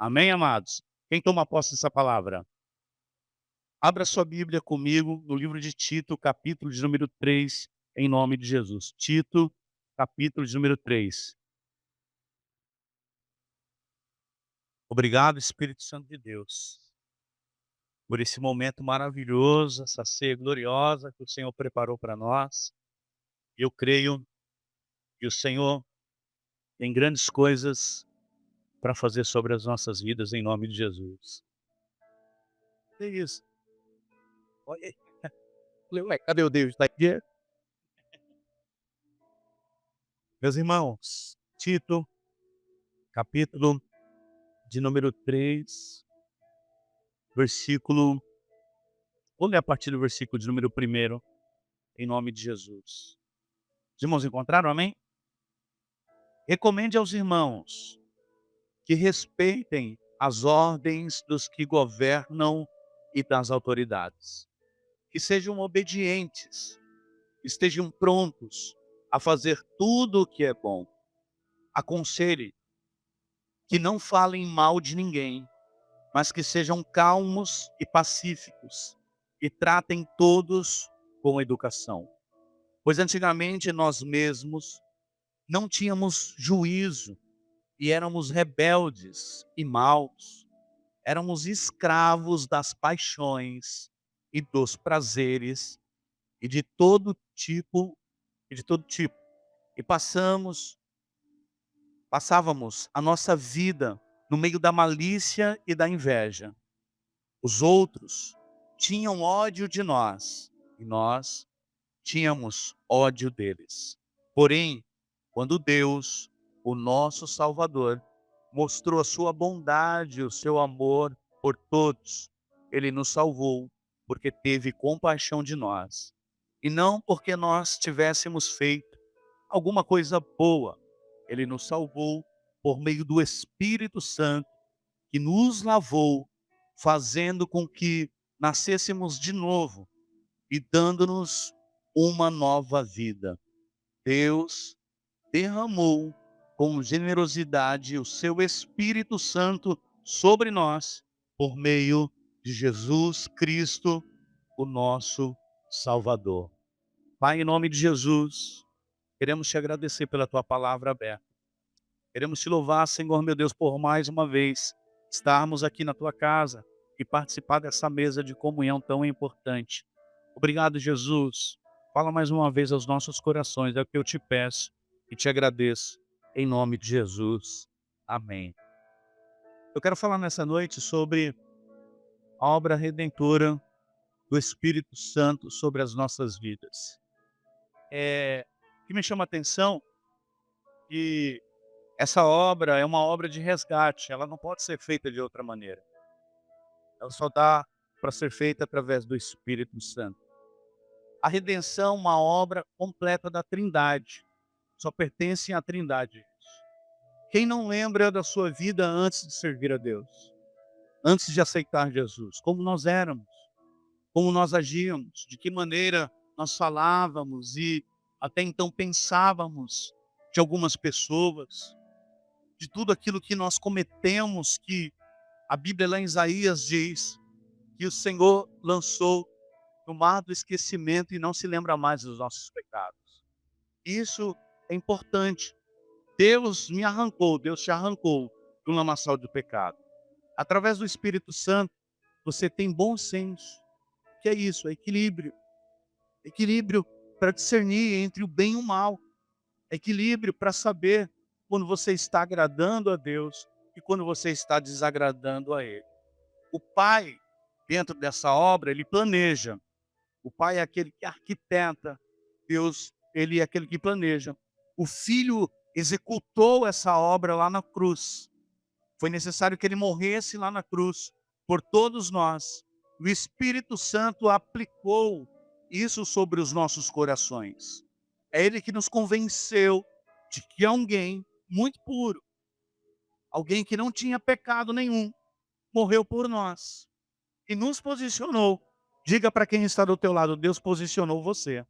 Amém, amados? Quem toma posse dessa palavra? Abra sua Bíblia comigo no livro de Tito, capítulo de número 3, em nome de Jesus. Tito, capítulo de número 3. Obrigado, Espírito Santo de Deus, por esse momento maravilhoso, essa ceia gloriosa que o Senhor preparou para nós. Eu creio que o Senhor tem grandes coisas para fazer sobre as nossas vidas, em nome de Jesus. É isso. Olha aí. Falei, ué, cadê o Deus? Está aqui? Meus irmãos, Tito, capítulo de número 3, versículo, vou ler a partir do versículo de número 1, em nome de Jesus. Os irmãos encontraram, amém? Recomende aos irmãos que respeitem as ordens dos que governam e das autoridades, que sejam obedientes, estejam prontos a fazer tudo o que é bom. Aconselhe que não falem mal de ninguém, mas que sejam calmos e pacíficos, e tratem todos com educação. Pois antigamente nós mesmos não tínhamos juízo, e éramos rebeldes e maus, éramos escravos das paixões e dos prazeres, e de todo tipo, e passávamos a nossa vida no meio da malícia e da inveja. Os outros tinham ódio de nós e nós tínhamos ódio deles. Porém, quando Deus, o nosso Salvador, mostrou a sua bondade e o seu amor por todos, Ele nos salvou porque teve compaixão de nós. E não porque nós tivéssemos feito alguma coisa boa. Ele nos salvou por meio do Espírito Santo que nos lavou, fazendo com que nascêssemos de novo e dando-nos uma nova vida. Deus derramou com generosidade o seu Espírito Santo sobre nós, por meio de Jesus Cristo, o nosso Salvador. Pai, em nome de Jesus, queremos te agradecer pela tua palavra aberta. Queremos te louvar, Senhor meu Deus, por mais uma vez estarmos aqui na tua casa e participar dessa mesa de comunhão tão importante. Obrigado, Jesus. Fala mais uma vez aos nossos corações, é o que eu te peço e te agradeço, em nome de Jesus. Amém. Eu quero falar nessa noite sobre a obra redentora do Espírito Santo sobre as nossas vidas. O que me chama a atenção que essa obra é uma obra de resgate, ela não pode ser feita de outra maneira. Ela só dá para ser feita através do Espírito Santo. A redenção é uma obra completa da Trindade, só pertence à Trindade. Quem não lembra da sua vida antes de servir a Deus? Antes de aceitar Jesus? Como nós éramos? Como nós agíamos? De que maneira nós falávamos e até então pensávamos de algumas pessoas? De tudo aquilo que nós cometemos, que a Bíblia lá em Isaías diz que o Senhor lançou no mar do esquecimento e não se lembra mais dos nossos pecados. Isso é importante. Deus te arrancou do lamaçal do pecado. Através do Espírito Santo, você tem bom senso. Que é isso? É equilíbrio. Equilíbrio para discernir entre o bem e o mal. Equilíbrio para saber quando você está agradando a Deus e quando você está desagradando a Ele. O Pai, dentro dessa obra, Ele planeja. O Pai é aquele que arquiteta. Deus, Ele é aquele que planeja. O Filho executou essa obra lá na cruz. Foi necessário que Ele morresse lá na cruz por todos nós. O Espírito Santo aplicou isso sobre os nossos corações. É Ele que nos convenceu de que alguém muito puro, alguém que não tinha pecado nenhum, morreu por nós e nos posicionou. Diga para quem está do teu lado, Deus posicionou você.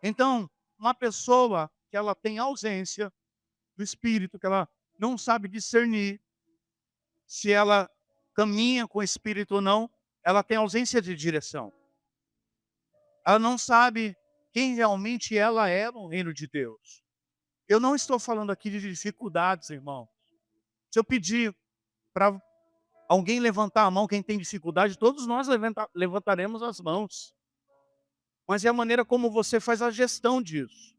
Então, uma pessoa que ela tem ausência do Espírito, que ela não sabe discernir se ela caminha com o Espírito ou não, ela tem ausência de direção. Ela não sabe quem realmente ela é no reino de Deus. Eu não estou falando aqui de dificuldades, irmão. Se eu pedir para alguém levantar a mão, quem tem dificuldade, todos nós levantaremos as mãos. Mas é a maneira como você faz a gestão disso.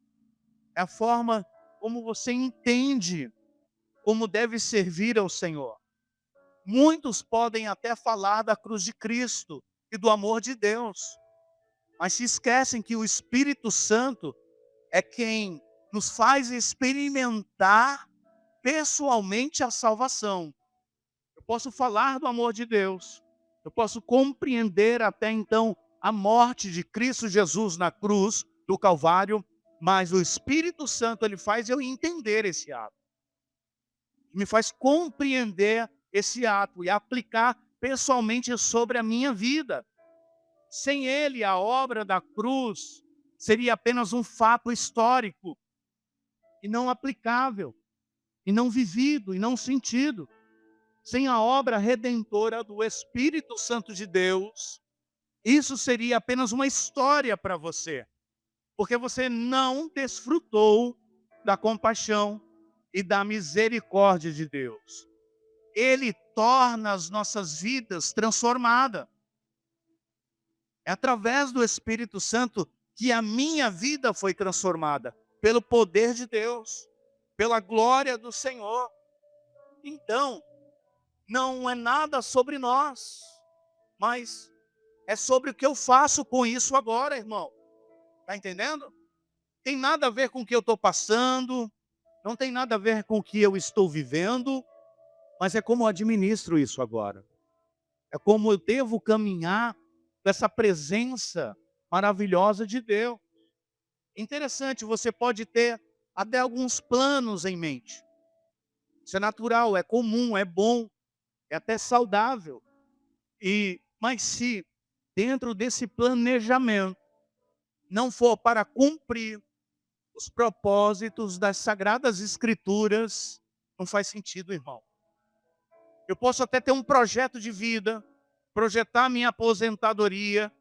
É a forma como você entende como deve servir ao Senhor. Muitos podem até falar da cruz de Cristo e do amor de Deus, mas se esquecem que o Espírito Santo é quem nos faz experimentar pessoalmente a salvação. Eu posso falar do amor de Deus, eu posso compreender até então a morte de Cristo Jesus na cruz do Calvário, mas o Espírito Santo ele faz eu entender esse ato. Me faz compreender esse ato e aplicar pessoalmente sobre a minha vida. Sem ele, a obra da cruz seria apenas um fato histórico e não aplicável, e não vivido, e não sentido. Sem a obra redentora do Espírito Santo de Deus, isso seria apenas uma história para você, porque você não desfrutou da compaixão e da misericórdia de Deus. Ele torna as nossas vidas transformadas. É através do Espírito Santo que a minha vida foi transformada, pelo poder de Deus, pela glória do Senhor. Então, não é nada sobre nós, mas é sobre o que eu faço com isso agora, irmão. Está entendendo? Tem nada a ver com o que eu estou passando, não tem nada a ver com o que eu estou vivendo, mas é como eu administro isso agora. É como eu devo caminhar dessa presença maravilhosa de Deus. Interessante, você pode ter até alguns planos em mente. Isso é natural, é comum, é bom, é até saudável. Mas se dentro desse planejamento não for para cumprir os propósitos das Sagradas Escrituras, não faz sentido, irmão. Eu posso até ter um projeto de vida, projetar minha aposentadoria,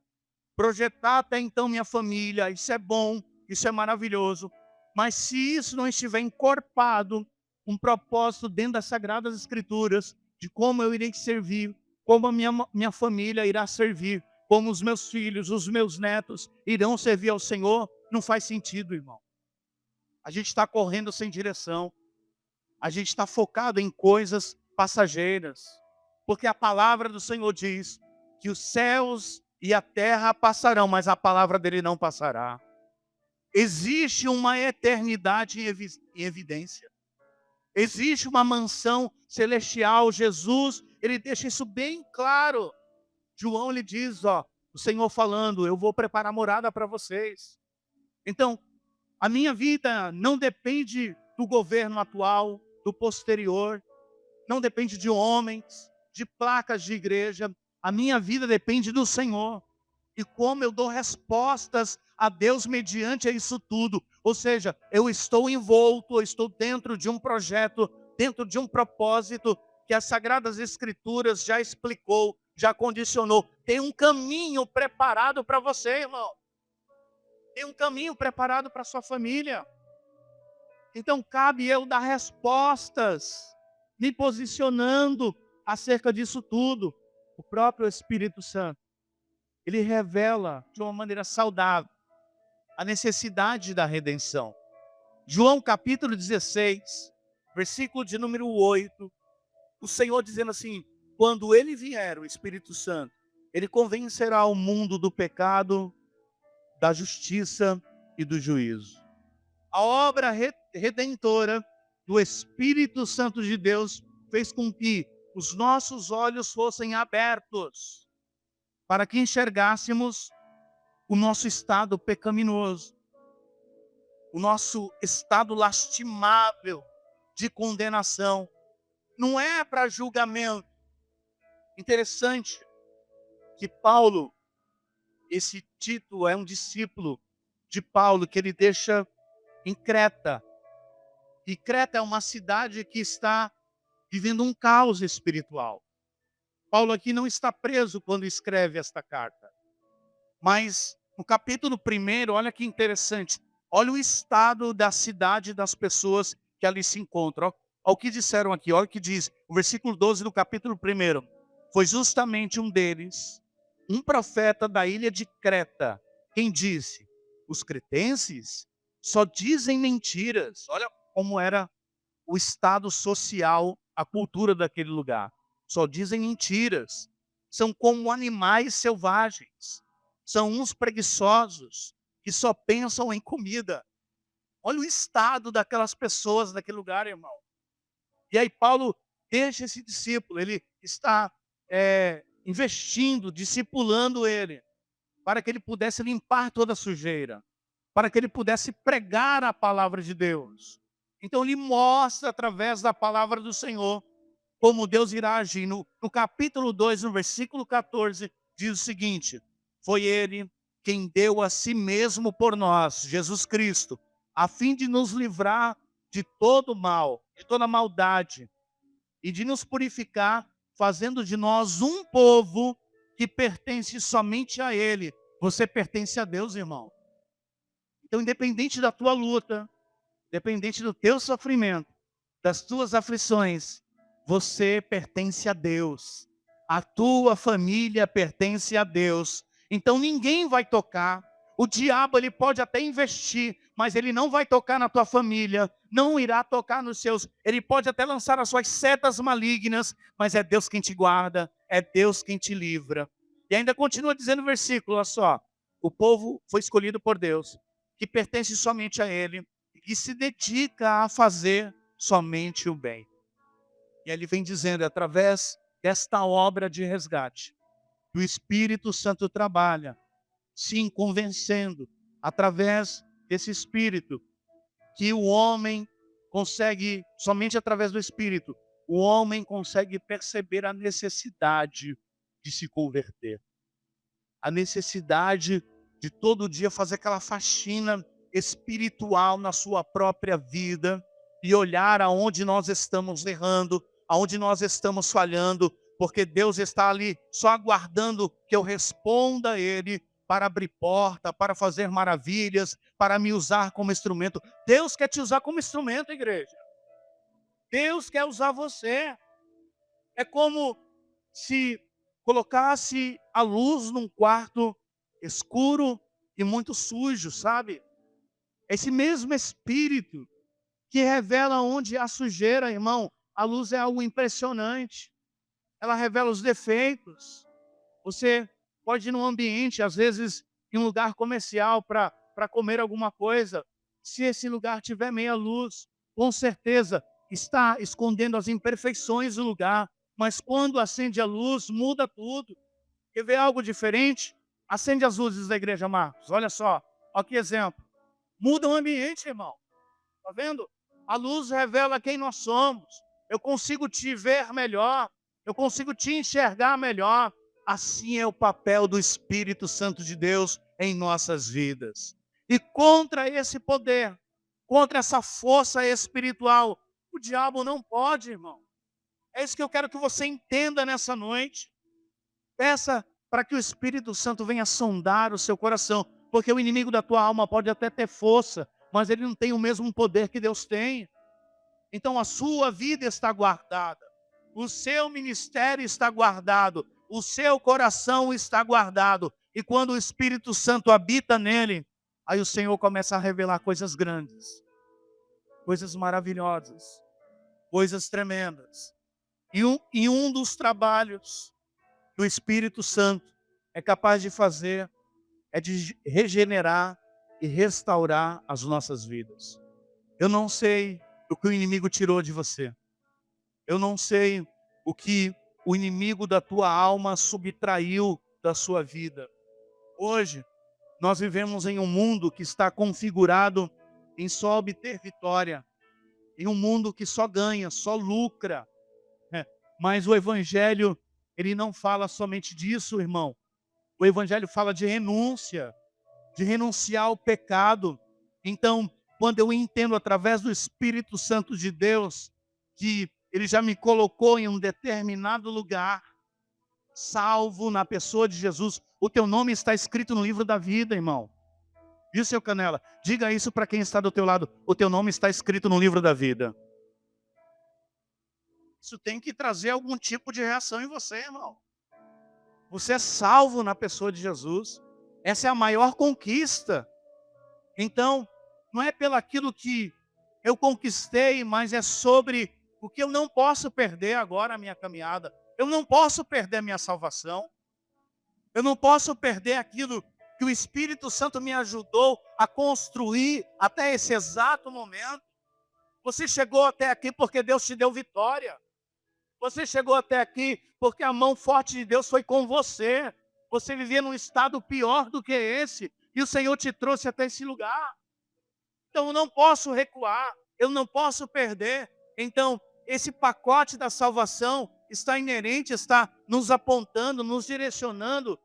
projetar até então minha família, isso é bom, isso é maravilhoso. Mas se isso não estiver encorpado, um propósito dentro das Sagradas Escrituras, de como eu irei servir, como a minha família irá servir, como os meus filhos, os meus netos irão servir ao Senhor, não faz sentido, irmão. A gente está correndo sem direção. A gente está focado em coisas passageiras. Porque a palavra do Senhor diz que os céus e a terra passarão, mas a palavra dele não passará. Existe uma eternidade em evidência. Existe uma mansão celestial. Jesus, ele deixa isso bem claro. João, ele diz, o Senhor falando, eu vou preparar morada para vocês. Então, a minha vida não depende do governo atual, do posterior, não depende de homens, de placas de igreja. A minha vida depende do Senhor. E como eu dou respostas a Deus mediante isso tudo. Ou seja, eu estou envolto, eu estou dentro de um projeto, dentro de um propósito que as Sagradas Escrituras já explicou, já condicionou. Tem um caminho preparado para você, irmão. Tem um caminho preparado para a sua família. Então cabe eu dar respostas, me posicionando acerca disso tudo. O próprio Espírito Santo, ele revela de uma maneira saudável a necessidade da redenção. João capítulo 16, versículo de número 8, o Senhor dizendo assim, quando ele vier, o Espírito Santo, ele convencerá o mundo do pecado, da justiça e do juízo. A obra redentora do Espírito Santo de Deus fez com que os nossos olhos fossem abertos para que enxergássemos o nosso estado pecaminoso, o nosso estado lastimável de condenação. Não é para julgamento. Interessante que Paulo, esse Tito é um discípulo de Paulo, que ele deixa em Creta. E Creta é uma cidade que está vivendo um caos espiritual. Paulo aqui não está preso quando escreve esta carta. Mas no capítulo 1, olha que interessante. Olha o estado da cidade e das pessoas que ali se encontram. Olha o que disseram aqui, olha o que diz. O versículo 12 do capítulo 1. Foi justamente um deles, um profeta da ilha de Creta, quem disse: os cretenses só dizem mentiras. Olha como era o estado social, a cultura daquele lugar. Só dizem mentiras. São como animais selvagens. São uns preguiçosos que só pensam em comida. Olha o estado daquelas pessoas daquele lugar, irmão. E aí Paulo deixa esse discípulo, ele está investindo, discipulando ele, para que ele pudesse limpar toda a sujeira, para que ele pudesse pregar a palavra de Deus. Então ele mostra através da palavra do Senhor como Deus irá agir. No capítulo 2, no versículo 14, diz o seguinte: foi ele quem deu a si mesmo por nós, Jesus Cristo, a fim de nos livrar de todo mal, de toda maldade, e de nos purificar, fazendo de nós um povo que pertence somente a Ele. Você pertence a Deus, irmão. Então, independente da tua luta, independente do teu sofrimento, das tuas aflições, você pertence a Deus. A tua família pertence a Deus. Então ninguém vai tocar. O diabo, ele pode até investir, mas ele não vai tocar na tua família, não irá tocar nos seus. Ele pode até lançar as suas setas malignas, mas é Deus quem te guarda, é Deus quem te livra. E ainda continua dizendo o versículo, olha só: o povo foi escolhido por Deus, que pertence somente a Ele, e se dedica a fazer somente o bem. E ele vem dizendo, através desta obra de resgate, que o Espírito Santo trabalha, sim, convencendo, através desse Espírito, que o homem consegue, somente através do Espírito, o homem consegue perceber a necessidade de se converter. A necessidade de todo dia fazer aquela faxina espiritual na sua própria vida e olhar aonde nós estamos errando, aonde nós estamos falhando, porque Deus está ali só aguardando que eu responda a Ele para abrir porta, para fazer maravilhas, para me usar como instrumento. Deus quer te usar como instrumento, igreja. Deus quer usar você. É como se colocasse a luz num quarto escuro e muito sujo, sabe? Esse mesmo Espírito que revela onde há sujeira, irmão. A luz é algo impressionante. Ela revela os defeitos. Você pode ir num ambiente, às vezes em um lugar comercial para comer alguma coisa. Se esse lugar tiver meia luz, com certeza está escondendo as imperfeições do lugar. Mas quando acende a luz, muda tudo. Quer ver algo diferente? Acende as luzes da igreja, Marcos. Olha só, olha que exemplo. Muda o ambiente, irmão. Está vendo? A luz revela quem nós somos. Eu consigo te ver melhor. Eu consigo te enxergar melhor. Assim é o papel do Espírito Santo de Deus em nossas vidas. E contra esse poder, contra essa força espiritual, o diabo não pode, irmão. É isso que eu quero que você entenda nessa noite. Peça para que o Espírito Santo venha sondar o seu coração, porque o inimigo da tua alma pode até ter força, mas ele não tem o mesmo poder que Deus tem. Então a sua vida está guardada, o seu ministério está guardado, o seu coração está guardado. E quando o Espírito Santo habita nele, aí o Senhor começa a revelar coisas grandes, coisas maravilhosas, coisas tremendas. E um dos trabalhos do Espírito Santo é capaz de fazer, é de regenerar e restaurar as nossas vidas. Eu não sei o que o inimigo tirou de você. Eu não sei o que o inimigo da tua alma subtraiu da sua vida. Hoje, nós vivemos em um mundo que está configurado em só obter vitória. Em um mundo que só ganha, só lucra. Mas o Evangelho, ele não fala somente disso, irmão. O Evangelho fala de renúncia, de renunciar ao pecado. Então, quando eu entendo através do Espírito Santo de Deus, que Ele já me colocou em um determinado lugar, salvo na pessoa de Jesus, o teu nome está escrito no livro da vida, irmão. Viu, seu Canela? Diga isso para quem está do teu lado, o teu nome está escrito no livro da vida. Isso tem que trazer algum tipo de reação em você, irmão. Você é salvo na pessoa de Jesus. Essa é a maior conquista. Então, não é pelo aquilo que eu conquistei, mas é sobre o que eu não posso perder agora a minha caminhada. Eu não posso perder a minha salvação. Eu não posso perder aquilo que o Espírito Santo me ajudou a construir até esse exato momento. Você chegou até aqui porque Deus te deu vitória. Você chegou até aqui porque a mão forte de Deus foi com você. Você vivia num estado pior do que esse. E o Senhor te trouxe até esse lugar. Então eu não posso recuar. Eu não posso perder. Então esse pacote da salvação está inerente, está nos apontando, nos direcionando,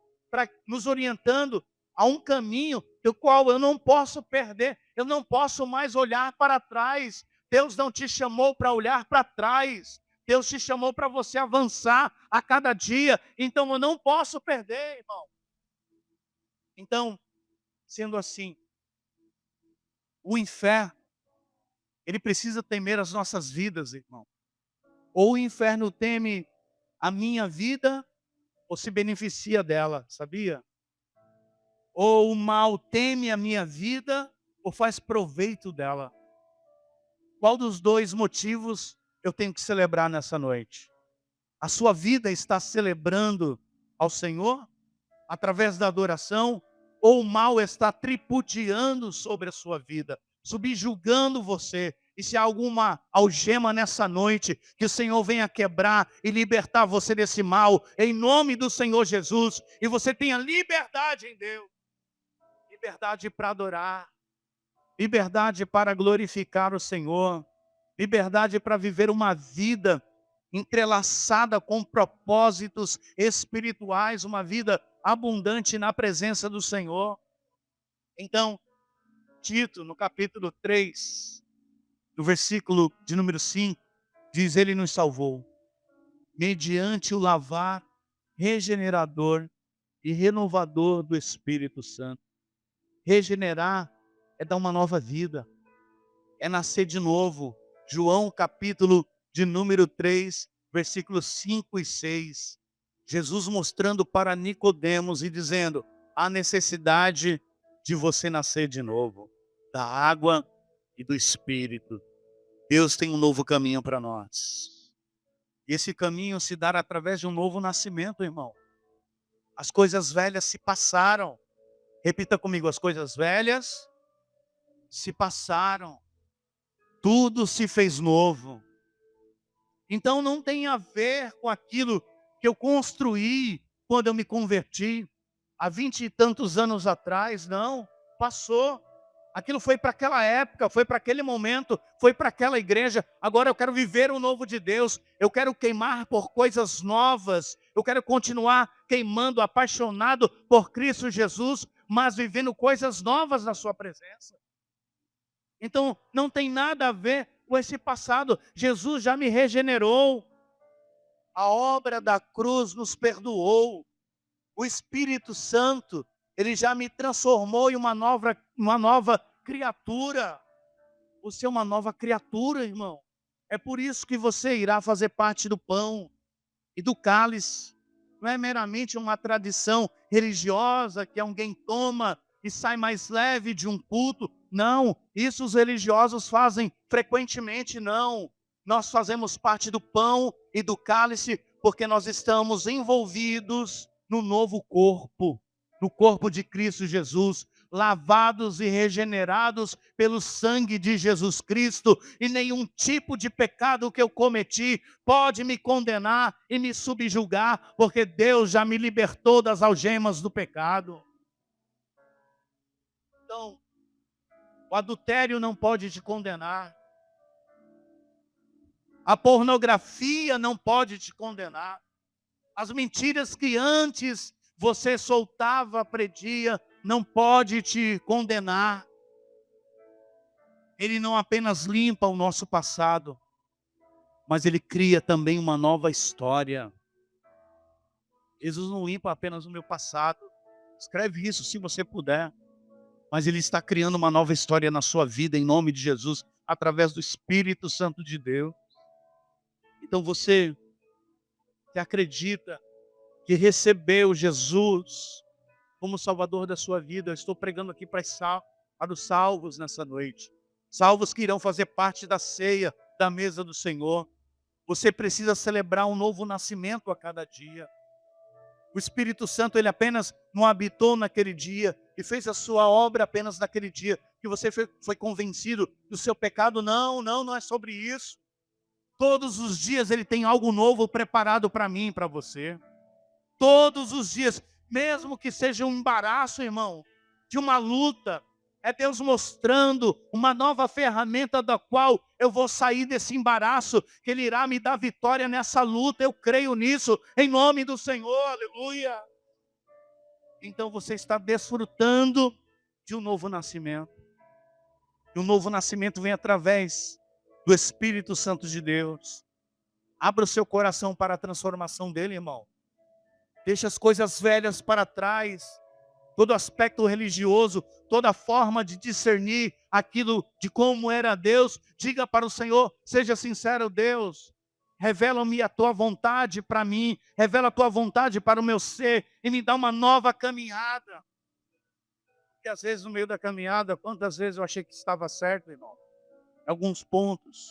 nos orientando a um caminho do qual eu não posso perder. Eu não posso mais olhar para trás. Deus não te chamou para olhar para trás. Deus te chamou para você avançar a cada dia. Então eu não posso perder, irmão. Então, sendo assim, o inferno, ele precisa temer as nossas vidas, irmão. Ou o inferno teme a minha vida, ou se beneficia dela, sabia? Ou o mal teme a minha vida, ou faz proveito dela. Qual dos dois motivos eu tenho que celebrar nessa noite? A sua vida está celebrando ao Senhor através da adoração, ou o mal está tripudiando sobre a sua vida, subjugando você? E se há alguma algema nessa noite, que o Senhor venha quebrar e libertar você desse mal, em nome do Senhor Jesus, e você tenha liberdade em Deus, liberdade para adorar, liberdade para glorificar o Senhor, liberdade para viver uma vida entrelaçada com propósitos espirituais, uma vida abundante na presença do Senhor. Então, Tito, no capítulo 3, no versículo de número 5, diz: Ele nos salvou, mediante o lavar regenerador e renovador do Espírito Santo. Regenerar é dar uma nova vida, é nascer de novo. João capítulo de número 3, versículos 5 e 6. Jesus mostrando para Nicodemos e dizendo: há necessidade de você nascer de novo, da água e do Espírito. Deus tem um novo caminho para nós. E esse caminho se dará através de um novo nascimento, irmão. As coisas velhas se passaram. Repita comigo: as coisas velhas se passaram. Tudo se fez novo. Então não tem a ver com aquilo que eu construí quando eu me converti, há 20 e tantos anos atrás. Não, passou. Aquilo foi para aquela época, foi para aquele momento, foi para aquela igreja. Agora eu quero viver o novo de Deus. Eu quero queimar por coisas novas. Eu quero continuar queimando, apaixonado por Cristo Jesus, mas vivendo coisas novas na sua presença. Então não tem nada a ver com esse passado. Jesus já me regenerou. A obra da cruz nos perdoou. O Espírito Santo, ele já me transformou em uma nova criatura. Você é uma nova criatura, irmão. É por isso que você irá fazer parte do pão e do cálice. Não é meramente uma tradição religiosa que alguém toma e sai mais leve de um culto. Não, isso os religiosos fazem frequentemente, não. Nós fazemos parte do pão e do cálice porque nós estamos envolvidos no novo corpo, no corpo de Cristo Jesus, lavados e regenerados pelo sangue de Jesus Cristo, e nenhum tipo de pecado que eu cometi pode me condenar e me subjugar, porque Deus já me libertou das algemas do pecado. Então, o adultério não pode te condenar. A pornografia não pode te condenar. As mentiras que antes você soltava, predia, não pode te condenar. Ele não apenas limpa o nosso passado, mas Ele cria também uma nova história. Jesus não limpa apenas o meu passado. Escreve isso se você puder. Mas Ele está criando uma nova história na sua vida, em nome de Jesus, através do Espírito Santo de Deus. Então você que acredita, que recebeu Jesus como Salvador da sua vida, eu estou pregando aqui para os salvos nessa noite. Salvos que irão fazer parte da ceia, da mesa do Senhor. Você precisa celebrar um novo nascimento a cada dia. O Espírito Santo, ele apenas não habitou naquele dia e fez a sua obra apenas naquele dia, que você foi convencido do seu pecado. Não, não, não é sobre isso. Todos os dias ele tem algo novo preparado para mim e para você. Todos os dias, mesmo que seja um embaraço, irmão, de uma luta, é Deus mostrando uma nova ferramenta da qual eu vou sair desse embaraço, que Ele irá me dar vitória nessa luta. Eu creio nisso, em nome do Senhor, aleluia. Então você está desfrutando de um novo nascimento. E um novo nascimento vem através do Espírito Santo de Deus. Abra o seu coração para a transformação dele, irmão. Deixa as coisas velhas para trás. Todo aspecto religioso, toda forma de discernir aquilo de como era Deus. Diga para o Senhor, seja sincero, Deus. Revela-me a tua vontade para mim. Revela a tua vontade para o meu ser. E me dá uma nova caminhada. Porque às vezes no meio da caminhada, quantas vezes eu achei que estava certo, irmão. Alguns pontos,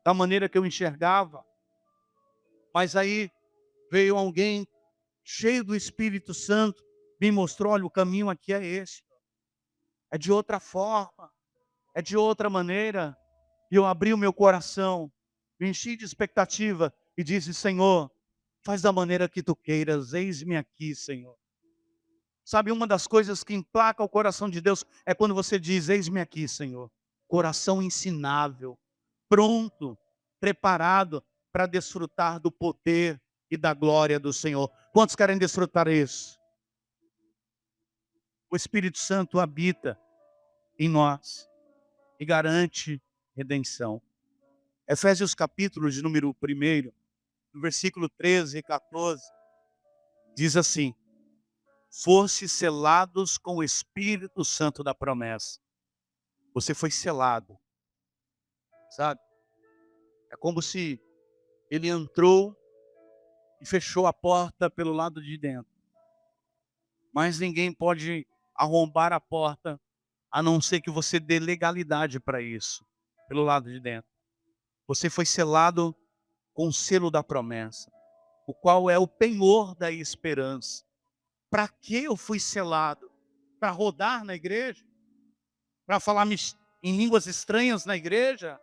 da maneira que eu enxergava. Mas aí veio alguém cheio do Espírito Santo, me mostrou, olha, o caminho aqui é esse. É de outra forma, é de outra maneira. E eu abri o meu coração, me enchi de expectativa e disse, Senhor, faz da maneira que tu queiras, eis-me aqui, Senhor. Sabe, uma das coisas que emplaca o coração de Deus é quando você diz, eis-me aqui, Senhor. Coração ensinável, pronto, preparado para desfrutar do poder e da glória do Senhor. Quantos querem desfrutar isso? O Espírito Santo habita em nós e garante redenção. Efésios capítulo de número 1, no versículo 13 e 14, diz assim, fosse selados com o Espírito Santo da promessa. Você foi selado, sabe? É como se ele entrou e fechou a porta pelo lado de dentro. Mas ninguém pode arrombar a porta, a não ser que você dê legalidade para isso, pelo lado de dentro. Você foi selado com o selo da promessa, o qual é o penhor da esperança. Para que eu fui selado? Para rodar na igreja? Para falar em línguas estranhas na igreja?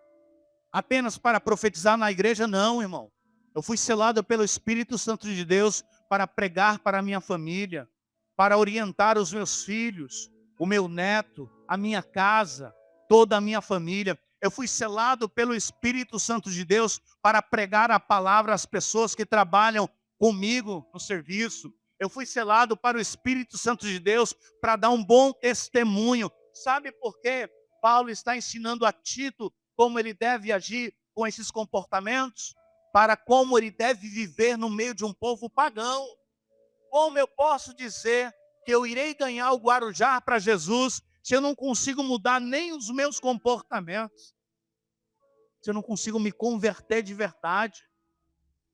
Apenas para profetizar na igreja? Não, irmão. Eu fui selado pelo Espírito Santo de Deus para pregar para a minha família, para orientar os meus filhos, o meu neto, a minha casa, toda a minha família. Eu fui selado pelo Espírito Santo de Deus para pregar a palavra às pessoas que trabalham comigo no serviço. Eu fui selado para o Espírito Santo de Deus para dar um bom testemunho. Sabe por quê? Paulo está ensinando a Tito como ele deve agir com esses comportamentos, para como ele deve viver no meio de um povo pagão. Como eu posso dizer que eu irei ganhar o Guarujá para Jesus, se eu não consigo mudar nem os meus comportamentos? Se eu não consigo me converter de verdade?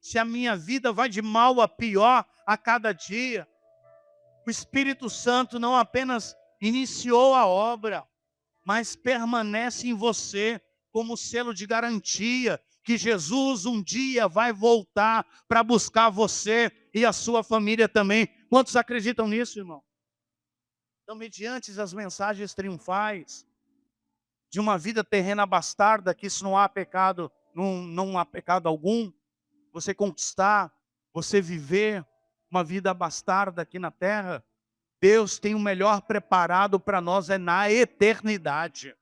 Se a minha vida vai de mal a pior a cada dia? O Espírito Santo não apenas iniciou a obra, mas permanece em você como selo de garantia que Jesus um dia vai voltar para buscar você e a sua família também. Quantos acreditam nisso, irmão? Então, mediante as mensagens triunfais de uma vida terrena bastarda, que isso não há pecado, não há pecado algum, você conquistar, você viver uma vida bastarda aqui na terra, Deus tem o melhor preparado para nós, é na eternidade.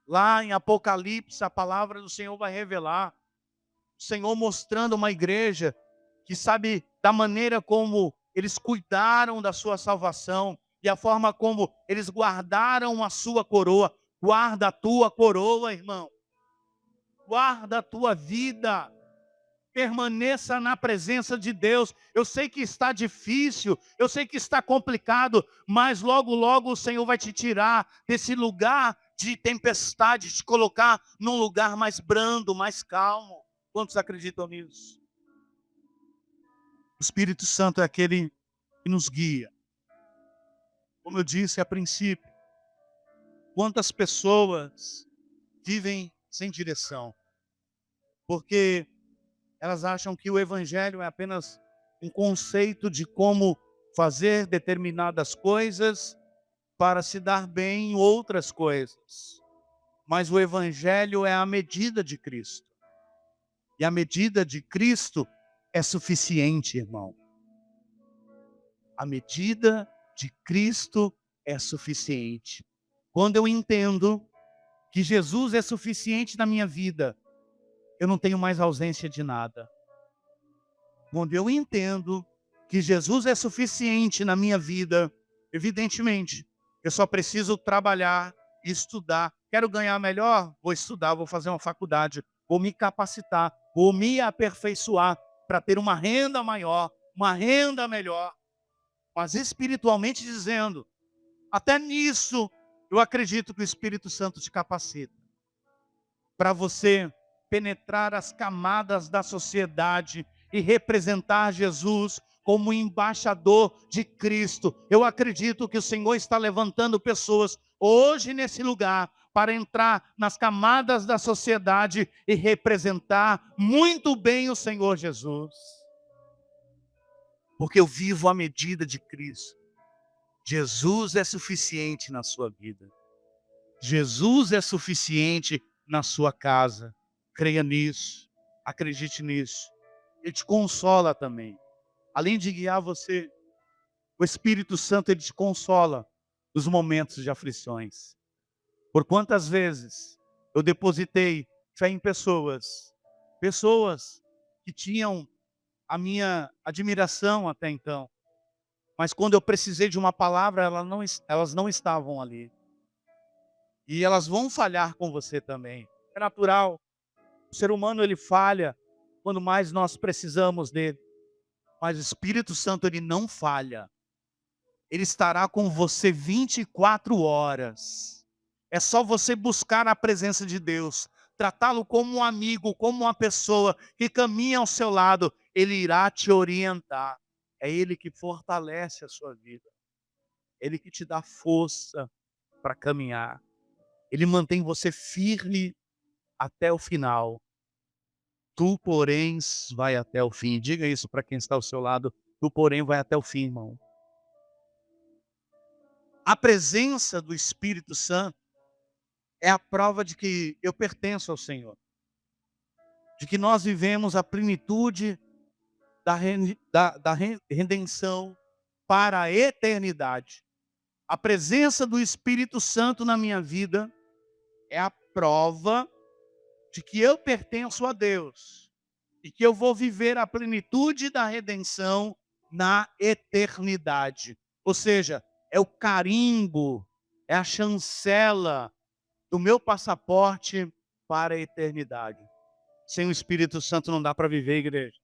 Lá em Apocalipse, a palavra do Senhor vai revelar. O Senhor mostrando uma igreja que sabe da maneira como eles cuidaram da sua salvação e a forma como eles guardaram a sua coroa. Guarda a tua coroa, irmão. Guarda a tua vida. Permaneça na presença de Deus. Eu sei que está difícil, eu sei que está complicado, mas logo, logo o Senhor vai te tirar desse lugar de tempestade, te colocar num lugar mais brando, mais calmo. Quantos acreditam nisso? O Espírito Santo é aquele que nos guia. Como eu disse a princípio, quantas pessoas vivem sem direção? Porque elas acham que o evangelho é apenas um conceito de como fazer determinadas coisas para se dar bem em outras coisas. Mas o evangelho é a medida de Cristo. E a medida de Cristo é suficiente, irmão. A medida de Cristo é suficiente. Quando eu entendo que Jesus é suficiente na minha vida, eu não tenho mais ausência de nada. Quando eu entendo que Jesus é suficiente na minha vida, evidentemente, eu só preciso trabalhar e estudar. Quero ganhar melhor? Vou estudar, vou fazer uma faculdade, vou me capacitar, vou me aperfeiçoar para ter uma renda maior, uma renda melhor. Mas espiritualmente dizendo, até nisso, eu acredito que o Espírito Santo te capacita para você penetrar as camadas da sociedade e representar Jesus como embaixador de Cristo. Eu acredito que o Senhor está levantando pessoas hoje nesse lugar para entrar nas camadas da sociedade e representar muito bem o Senhor Jesus. Porque eu vivo à medida de Cristo. Jesus é suficiente na sua vida. Jesus é suficiente na sua casa. Creia nisso. Acredite nisso. Ele te consola também. Além de guiar você, o Espírito Santo, ele te consola nos momentos de aflições. Por quantas vezes eu depositei fé em pessoas que tinham a minha admiração até então, mas quando eu precisei de uma palavra, elas não estavam ali. E elas vão falhar com você também. É natural. O ser humano, ele falha quando mais nós precisamos dele. Mas o Espírito Santo, ele não falha. Ele estará com você 24 horas. É só você buscar a presença de Deus, tratá-lo como um amigo, como uma pessoa que caminha ao seu lado. Ele irá te orientar. É Ele que fortalece a sua vida. Ele que te dá força para caminhar. Ele mantém você firme até o final. Tu, porém, vai até o fim. Diga isso para quem está ao seu lado. Tu, porém, vai até o fim, irmão. A presença do Espírito Santo é a prova de que eu pertenço ao Senhor. De que nós vivemos a plenitude da redenção para a eternidade. A presença do Espírito Santo na minha vida é a prova de que eu pertenço a Deus e que eu vou viver a plenitude da redenção na eternidade. Ou seja, é o carimbo, é a chancela do meu passaporte para a eternidade. Sem o Espírito Santo não dá para viver, igreja.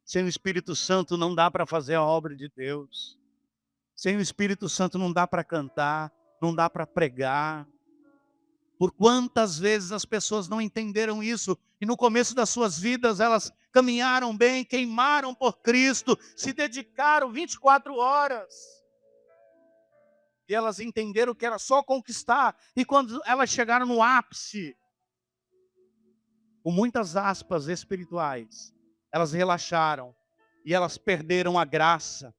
Sem o Espírito Santo não dá para fazer a obra de Deus. Sem o Espírito Santo não dá para cantar, não dá para pregar. Por quantas vezes as pessoas não entenderam isso e no começo das suas vidas elas caminharam bem, queimaram por Cristo, se dedicaram 24 horas. E elas entenderam que era só conquistar. E quando elas chegaram no ápice, com muitas aspas espirituais, elas relaxaram e elas perderam a graça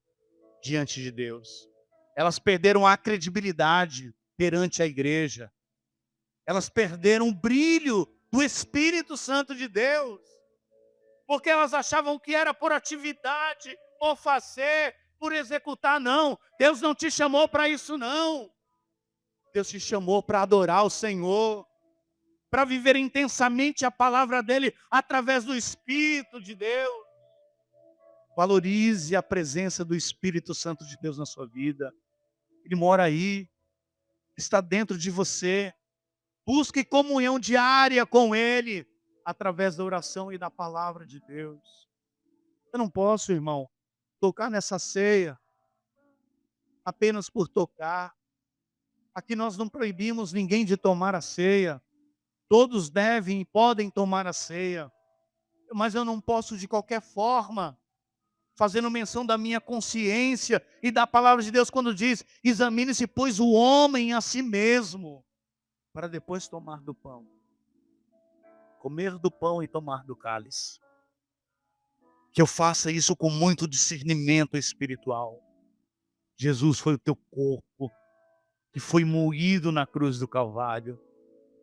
diante de Deus. Elas perderam a credibilidade perante a igreja. Elas perderam o brilho do Espírito Santo de Deus, porque elas achavam que era por atividade, por fazer, por executar. Não, Deus não te chamou para isso não. Deus te chamou para adorar o Senhor, para viver intensamente a palavra dEle, através do Espírito de Deus. Valorize a presença do Espírito Santo de Deus na sua vida. Ele mora aí. está dentro de você. Busque comunhão diária com Ele, através da oração e da palavra de Deus. Eu não posso, irmão, tocar nessa ceia apenas por tocar. Aqui nós não proibimos ninguém de tomar a ceia. Todos devem e podem tomar a ceia. Mas eu não posso de qualquer forma, fazendo menção da minha consciência e da palavra de Deus quando diz: examine-se, pois, o homem a si mesmo, para depois tomar do pão. Comer do pão e tomar do cálice. Que eu faça isso com muito discernimento espiritual. Jesus foi o teu corpo, que foi moído na cruz do Calvário.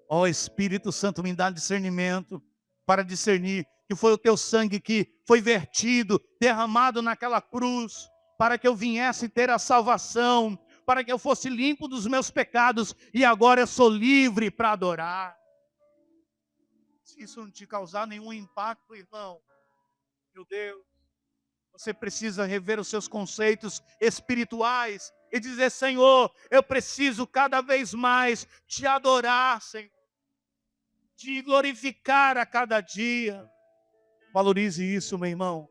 Ó Espírito Santo, me dá discernimento para discernir que foi o teu sangue que foi vertido, derramado naquela cruz, para que eu viesse ter a salvação, para que eu fosse limpo dos meus pecados, e agora eu sou livre para adorar. Se isso não te causar nenhum impacto, irmão, meu Deus, você precisa rever os seus conceitos espirituais e dizer: Senhor, eu preciso cada vez mais te adorar, Senhor, te glorificar a cada dia. Valorize isso, meu irmão.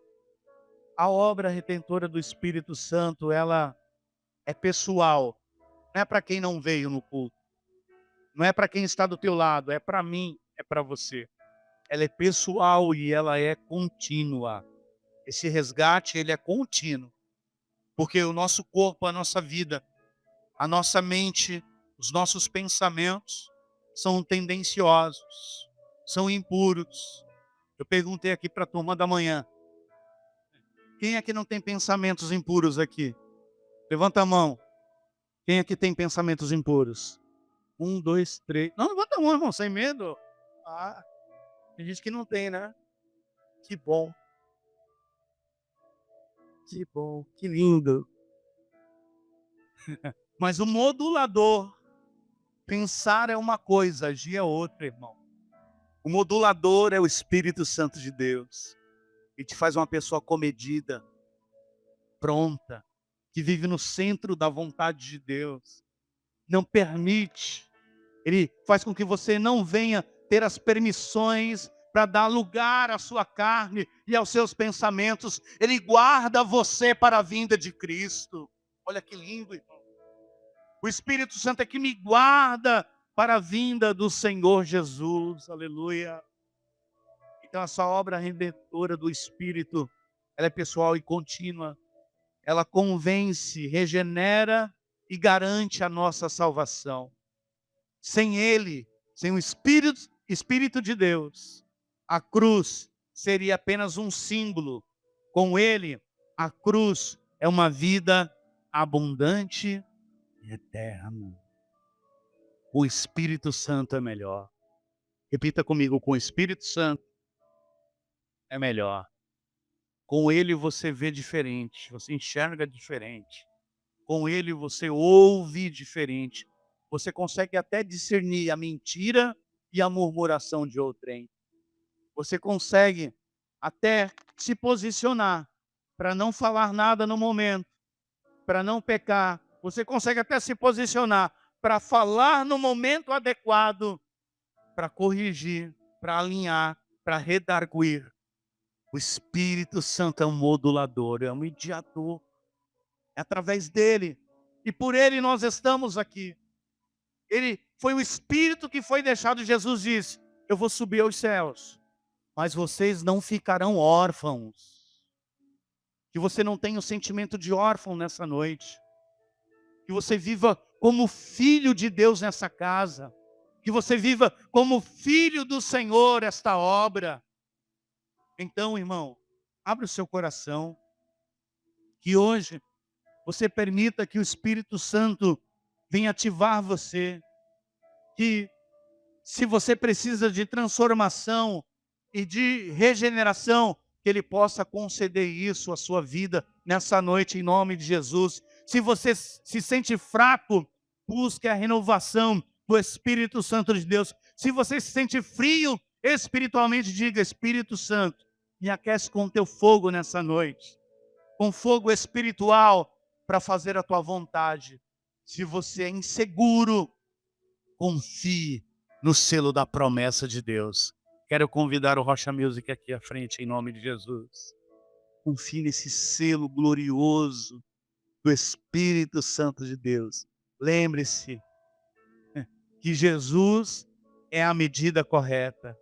A obra redentora do Espírito Santo, ela é pessoal. Não é para quem não veio no culto. Não é para quem está do teu lado. É para mim, é para você. Ela é pessoal e ela é contínua. Esse resgate, ele é contínuo. Porque o nosso corpo, a nossa vida, a nossa mente, os nossos pensamentos são tendenciosos, são impuros. Eu perguntei aqui para a turma da manhã: quem é que não tem pensamentos impuros aqui? Levanta a mão. Quem é que tem pensamentos impuros? 1, 2, 3. Não, levanta a mão, irmão, sem medo. Ah, tem gente que não tem, né? Que bom. Que bom, que lindo. Mas o modulador, pensar é uma coisa, agir é outra, irmão. O modulador é o Espírito Santo de Deus. E te faz uma pessoa comedida, pronta, que vive no centro da vontade de Deus. Não permite. Ele faz com que você não venha ter as permissões para dar lugar à sua carne e aos seus pensamentos. Ele guarda você para a vinda de Cristo. Olha que lindo, irmão. O Espírito Santo é que me guarda para a vinda do Senhor Jesus. Aleluia. Então essa obra redentora do Espírito, ela é pessoal e contínua. Ela convence, regenera e garante a nossa salvação. Sem Ele, sem o Espírito de Deus, a cruz seria apenas um símbolo. Com Ele, a cruz é uma vida abundante e eterna. O Espírito Santo é melhor. Repita comigo: com o Espírito Santo é melhor. Com Ele você vê diferente, você enxerga diferente. Com Ele você ouve diferente. Você consegue até discernir a mentira e a murmuração de outrem. Você consegue até se posicionar para não falar nada no momento, para não pecar. Você consegue até se posicionar para falar no momento adequado, para corrigir, para alinhar, para redarguir. O Espírito Santo é um modulador, é um mediador. É através dele. E por ele nós estamos aqui. Ele foi o Espírito que foi deixado. Jesus disse: eu vou subir aos céus, mas vocês não ficarão órfãos. Que você não tenha o sentimento de órfão nessa noite. Que você viva como filho de Deus nessa casa. Que você viva como filho do Senhor esta obra. Então, irmão, abra o seu coração. Que hoje você permita que o Espírito Santo venha ativar você. Que se você precisa de transformação e de regeneração, que Ele possa conceder isso à sua vida nessa noite, em nome de Jesus. Se você se sente fraco, busque a renovação do Espírito Santo de Deus. Se você se sente frio espiritualmente, diga: Espírito Santo, me aquece com o teu fogo nessa noite. Com fogo espiritual para fazer a tua vontade. Se você é inseguro, confie no selo da promessa de Deus. Quero convidar o Rocha Music aqui à frente, em nome de Jesus. Confie nesse selo glorioso do Espírito Santo de Deus. Lembre-se que Jesus é a medida correta.